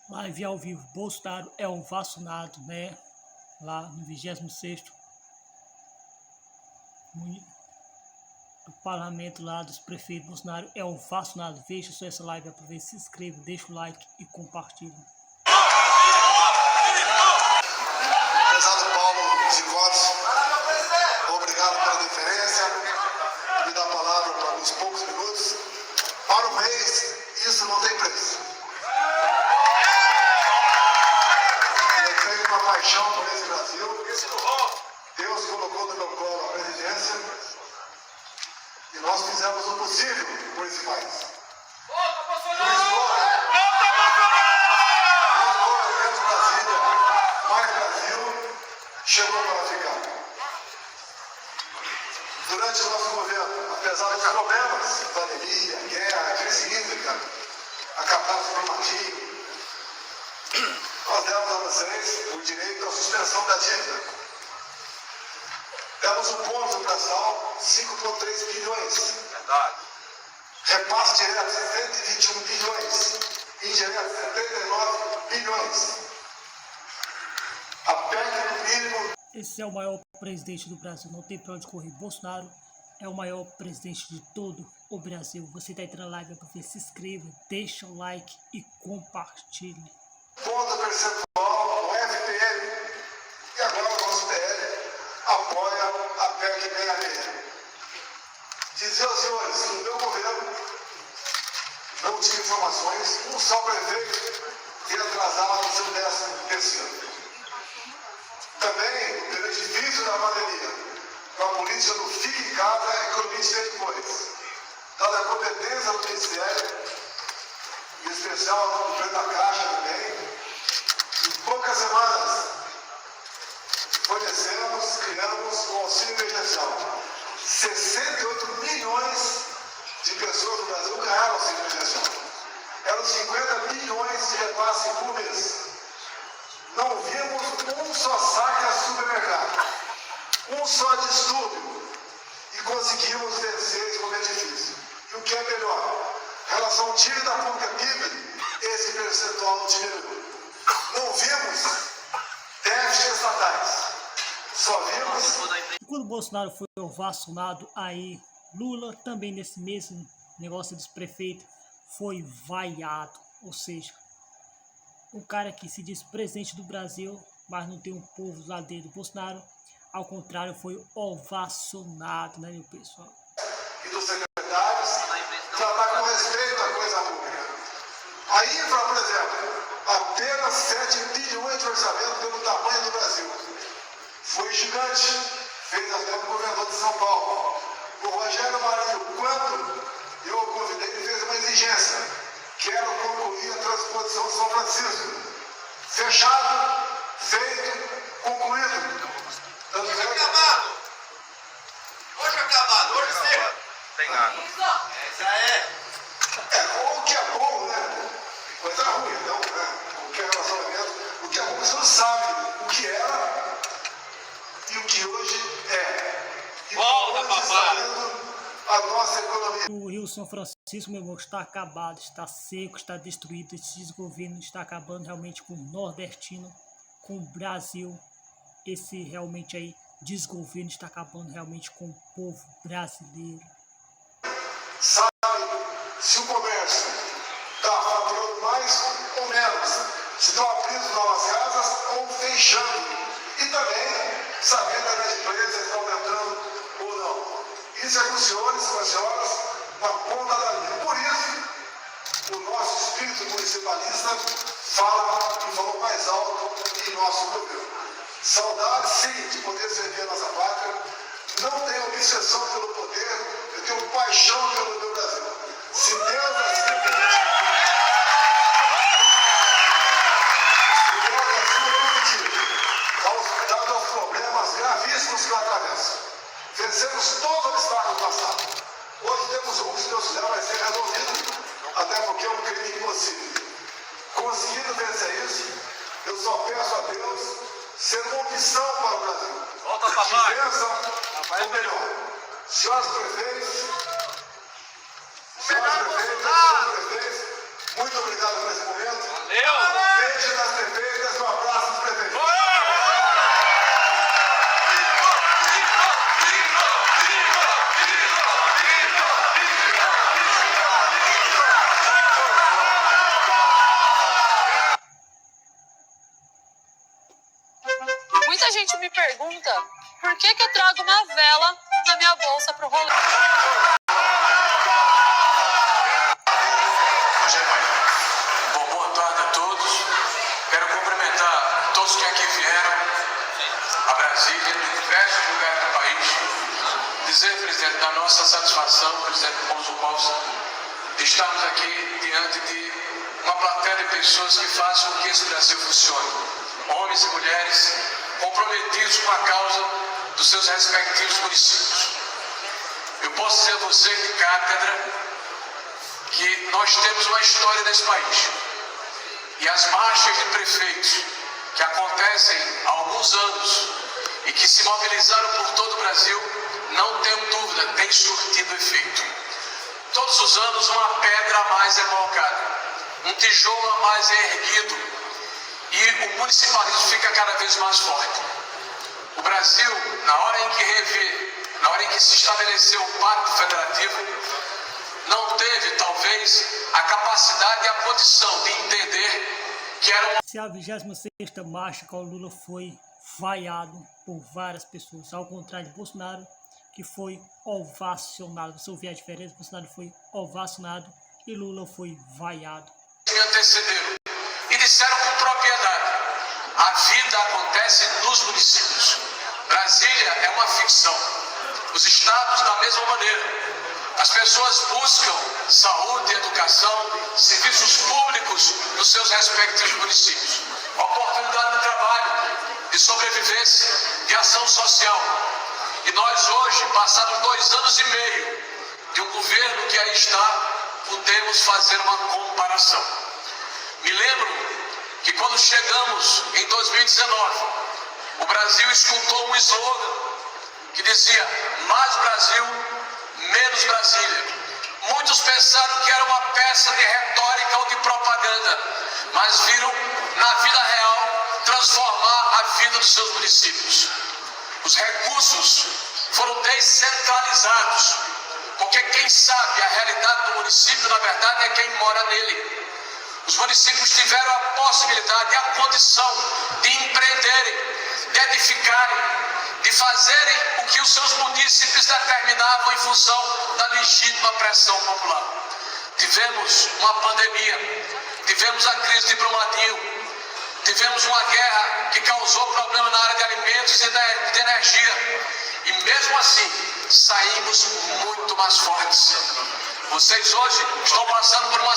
Live ao vivo, Bolsonaro é um vacinado, né? Lá no 26º do parlamento lá dos prefeitos. Bolsonaro é um vacinado. Veja só essa live, aproveite, se inscreva, deixa o like e compartilhe. Prezado Paulo Zicotes, obrigado pela deferência. Me dá a palavra para alguns poucos minutos. Para um mês, isso não tem preço. Eu tenho uma paixão por esse Brasil. Deus colocou no meu colo a presidência e nós fizemos o possível por esse país. Menos Brasília, mais Brasil, chegou para ficar. Durante o nosso governo, apesar dos problemas, pandemia, guerra, crise hídrica, a catástrofe climática, nós demos a vocês o direito à suspensão da dívida. Demos um bônus mensal, 5,3 bilhões. Verdade. Repasse direto, 121 bilhões. Indireto, 79 bilhões. A PEC no mínimo. Esse é o maior presidente do Brasil, não tem pra onde correr. Bolsonaro é o maior presidente de todo o Brasil. Você tá entrando na live, aproveita, se inscreva, deixa o like e compartilhe. Ponto percentual, o FPL e agora o nosso PL apoia a PEC 66. Dizer aos senhores que no meu governo não tinha informações, um só prefeito teria atrasado o seu 13º. Também, no período difícil da pandemia, com a política do fique em casa, economize depois. Dada a competência do Ministério, em especial do presidente da Caixa também, em poucas semanas, criamos o auxílio emergencial. 68 milhões de pessoas no Brasil ganharam auxílio emergencial. Eram 50 bilhões de repasse por mês. Não vimos um só saque a supermercado, um só distúrbio, e conseguimos vencer esse momento difícil. E o que é melhor, em relação ao dívida pública PIB, esse percentual não diminuiu. Não vimos déficits estatais, só vimos. E quando o Bolsonaro foi ovacionado, aí Lula também nesse mesmo negócio dos prefeitos foi vaiado, ou seja, um cara que se diz presidente do Brasil, mas não tem um povo lá dentro. Bolsonaro, ao contrário, foi ovacionado, né, meu pessoal? E dos secretários, tratar com respeito à coisa pública. A infra, por exemplo, apenas 7 bilhões de orçamento pelo tamanho do Brasil. Foi gigante, fez até o governador de São Paulo. O Rogério Marinho, quando eu o convidei, ele fez uma exigência. Quero concluir a transposição de São Francisco. Fechado, feito, concluído. Hoje acabado. Hoje sim. Tem água. O que é bom, né? Coisa ruim, não, né? Qualquer relacionamento. O que é bom, você não sabe o que era e o que hoje é. E volta, papai. A nossa economia. O Rio São Francisco, meu irmão, está acabado, está seco, está destruído. Esse desgoverno está acabando realmente com o nordestino, com o Brasil. Esse realmente aí desgoverno está acabando realmente com o povo brasileiro. Sabe se o comércio está faturando mais ou menos, se estão abrindo novas casas ou fechando. E também saber da inadimplência está aumentando ou não. Isso é com os senhores, com as senhoras, na ponta da linha. Por isso, o nosso espírito municipalista fala e falou mais alto em nosso governo. Saudade, sim, de poder servir a nossa pátria. Não tenho obsessão pelo poder, eu tenho paixão pelo meu Brasil. Se Deus assim permitir, dado aos problemas gravíssimos que eu atravesso, vencemos todo o obstáculo passado. Hoje temos um que, se Deus quiser, vai ser resolvido, até porque é um crime impossível. Conseguindo vencer isso, eu só peço a Deus ser uma opção para o Brasil. Volta, papai. Que vença o melhor. Senhores prefeitos, muito obrigado por esse momento. Valeu. Muita gente me pergunta por que eu trago uma vela na minha bolsa pro rolê. Boa tarde a todos. Quero cumprimentar todos que aqui vieram a Brasília, de diversos lugares do país. Dizer, presidente, da nossa satisfação, presidente Pouso Costa, de estarmos aqui diante de uma plateia de pessoas que fazem com que esse Brasil funcione. Homens e mulheres comprometidos com a causa dos seus respectivos municípios. Eu posso dizer a você, de cátedra, que nós temos uma história nesse país. E as marchas de prefeitos que acontecem há alguns anos e que se mobilizaram por todo o Brasil, não tenho dúvida, tem surtido efeito. Todos os anos uma pedra a mais é colocada, um tijolo a mais é erguido e o municipalismo fica cada vez mais forte. O Brasil, na hora em que se estabeleceu o Pacto Federativo, não teve, talvez, a capacidade e a condição de entender que era uma... Se a 26ª marcha com o Lula foi vaiado por várias pessoas, ao contrário de Bolsonaro, que foi ovacionado. Se ouvir a diferença, Bolsonaro foi ovacionado e Lula foi vaiado. Me antecederam e disseram com propriedade: a vida acontece nos municípios. Brasília é uma ficção. Os estados, da mesma maneira. As pessoas buscam saúde, educação, serviços públicos nos seus respectivos municípios. Oportunidade de trabalho, de sobrevivência, de ação social. E nós hoje, passados 2 anos e meio de um governo que aí está, podemos fazer uma comparação. Me lembro que quando chegamos em 2019, o Brasil escutou um slogan que dizia: mais Brasil, menos Brasília. Muitos pensaram que era uma peça de retórica ou de propaganda, mas viram na vida real transformar a vida dos seus municípios. Os recursos foram descentralizados, porque quem sabe a realidade do município, na verdade, é quem mora nele. Os municípios tiveram a possibilidade e a condição de empreenderem, de edificarem, de fazerem o que os seus munícipes determinavam em função da legítima pressão popular. Tivemos uma pandemia, tivemos a crise de Brumadinho, tivemos uma guerra que causou problema na área de alimentos e de energia. E mesmo assim, saímos muito mais fortes. Vocês hoje estão passando por uma...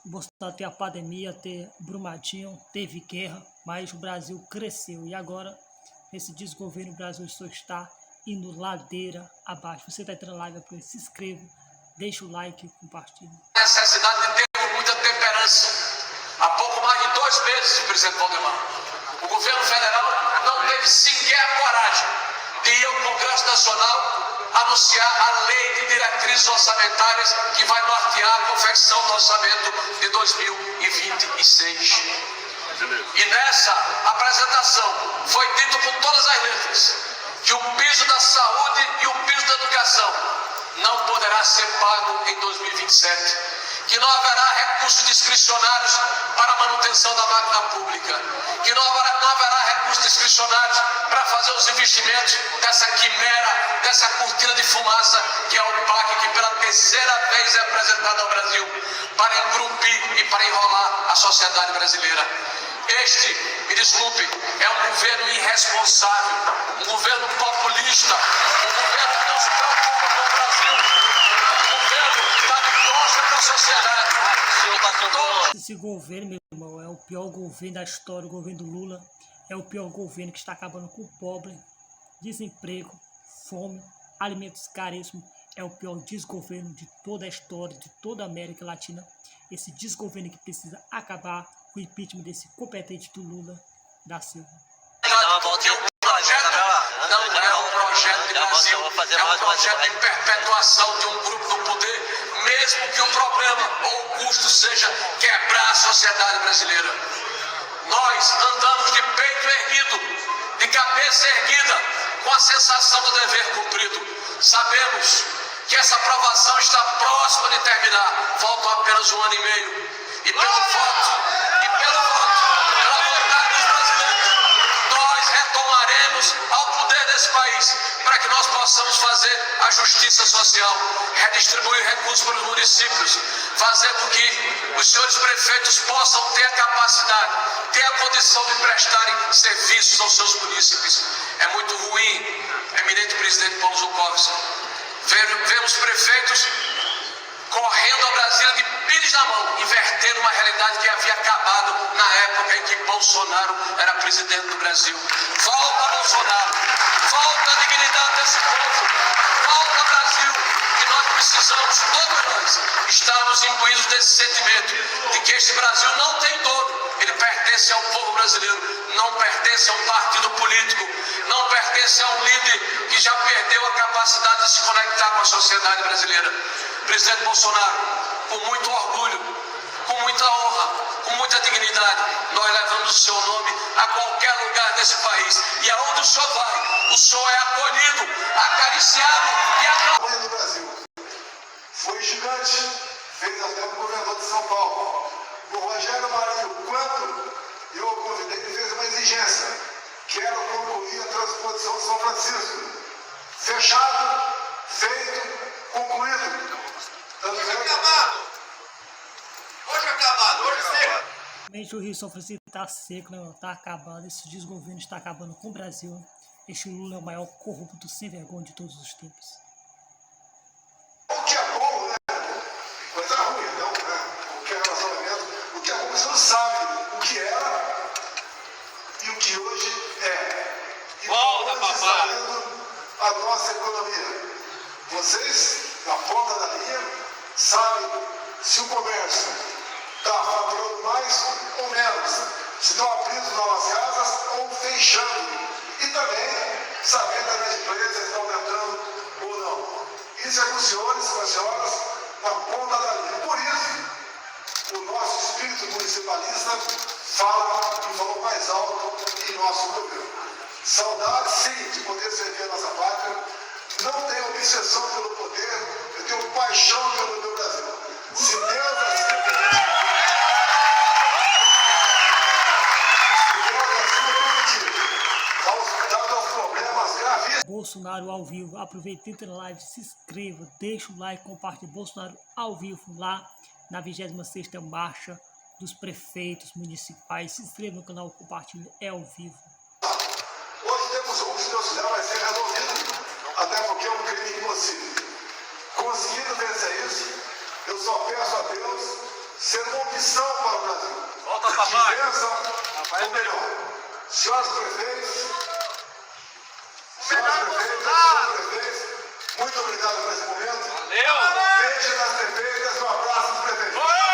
Bolsonaro teve a pandemia, teve Brumadinho, teve guerra, mas o Brasil cresceu. E agora, esse desgoverno, o Brasil só está indo ladeira abaixo. Você está entrando na live, se inscreva, deixa o like e compartilha. Necessidade de ter muita temperança. Há pouco mais de 2 meses, presidente Valdemar, o governo federal não teve sequer a coragem de ir ao Congresso Nacional anunciar a lei de diretrizes orçamentárias que vai nortear a confecção do orçamento de 2026. E nessa apresentação foi dito com todas as letras que o piso da saúde e o piso da educação não poderá ser pago em 2027, que não haverá recursos discricionários para a manutenção da máquina pública, que não haverá recursos discricionários para fazer os investimentos dessa quimera, dessa cortina de fumaça que é o PAC, que pela 3ª vez é apresentado ao Brasil para engrupir e para enrolar a sociedade brasileira. Este, me desculpe, é um governo irresponsável, um governo populista, um governo que não se preocupa com o Brasil, um governo que está de costas para a sociedade. Esse governo, meu irmão, é o pior governo da história. O governo do Lula é o pior governo, que está acabando com o pobre, desemprego, fome, alimentos caríssimos. É o pior desgoverno de toda a história, de toda a América Latina. Esse desgoverno que precisa acabar com o impeachment desse competente do Lula da Silva. Não é um projeto de Brasil, é um projeto de perpetuação de um grupo no poder, mesmo que o problema ou o custo seja quebrar a sociedade brasileira. Nós andamos de peito erguido, de cabeça erguida, com a sensação do dever cumprido. Sabemos que essa aprovação está próxima de terminar, faltam apenas 1 ano e meio. E pela vontade dos brasileiros, nós retomaremos possamos fazer a justiça social, redistribuir recursos para os municípios, fazer com que os senhores prefeitos possam ter a capacidade, ter a condição de prestarem serviços aos seus munícipes. É muito ruim, eminente presidente Paulo Zucovski, vemos prefeitos correndo a Brasília de pires na mão, invertendo uma realidade que havia acabado na época em que Bolsonaro era presidente do Brasil. Volta Bolsonaro, volta a dignidade desse povo, volta Brasil, que nós precisamos, todos nós, estarmos imbuídos desse sentimento de que este Brasil não tem dono, ele pertence ao povo brasileiro, não pertence a um partido político, não pertence a um líder que já perdeu a capacidade de se conectar com a sociedade brasileira. Presidente Bolsonaro, com muito orgulho, com muita honra, com muita dignidade, nós levamos o seu nome a qualquer lugar desse país. E aonde o senhor vai, o senhor é acolhido, acariciado e acolhido. Do Brasil foi gigante, fez até o governador de São Paulo. O Rogério Marinho, quando eu o convidei, ele fez uma exigência: quero concluir a transposição de São Francisco. Fechado, feito, concluído. Hoje acabado. Hoje acabado, hoje seco. Realmente o Rio São Francisco está seco, né? Está acabando. Esse desgoverno está acabando com o Brasil. Este Lula é o maior corrupto sem vergonha de todos os tempos. O que é bom, né? Coisa ruim, não, né? O que é relacionamento, o que é bom, você não sabe o que era e o que hoje é. E volta, onde está indo a nossa economia. Vocês, na ponta da linha, sabem se o comércio está faturando mais ou menos, se estão abrindo novas casas ou fechando. E também saber se as empresas estão aumentando ou não. Isso é com os senhores e com as senhoras na ponta da linha. Por isso, o nosso espírito municipalista fala e falou mais alto em nosso governo. Saudade, sim, de poder servir a nossa pátria. Não tenho obsessão pelo poder, eu tenho paixão pelo meu Brasil. Se Deus assim permitir, dado aos problemas gravíssimos. Bolsonaro ao vivo, aproveite, entre na live, se inscreva, deixa o like, compartilhe. Bolsonaro ao vivo lá na 26ª Marcha dos Prefeitos Municipais. Se inscreva no canal, compartilhe, é ao vivo. Hoje temos um, se Deus quiser, vai ser resolvido, até porque é um crime impossível. Conseguindo vencer isso, eu só peço a Deus ser uma opção para o Brasil. Volta, papai. Que vençam o melhor. Senhores prefeitos, muito obrigado por esse momento. Valeu. Beijo nas prefeitas, um abraço dos prefeitos.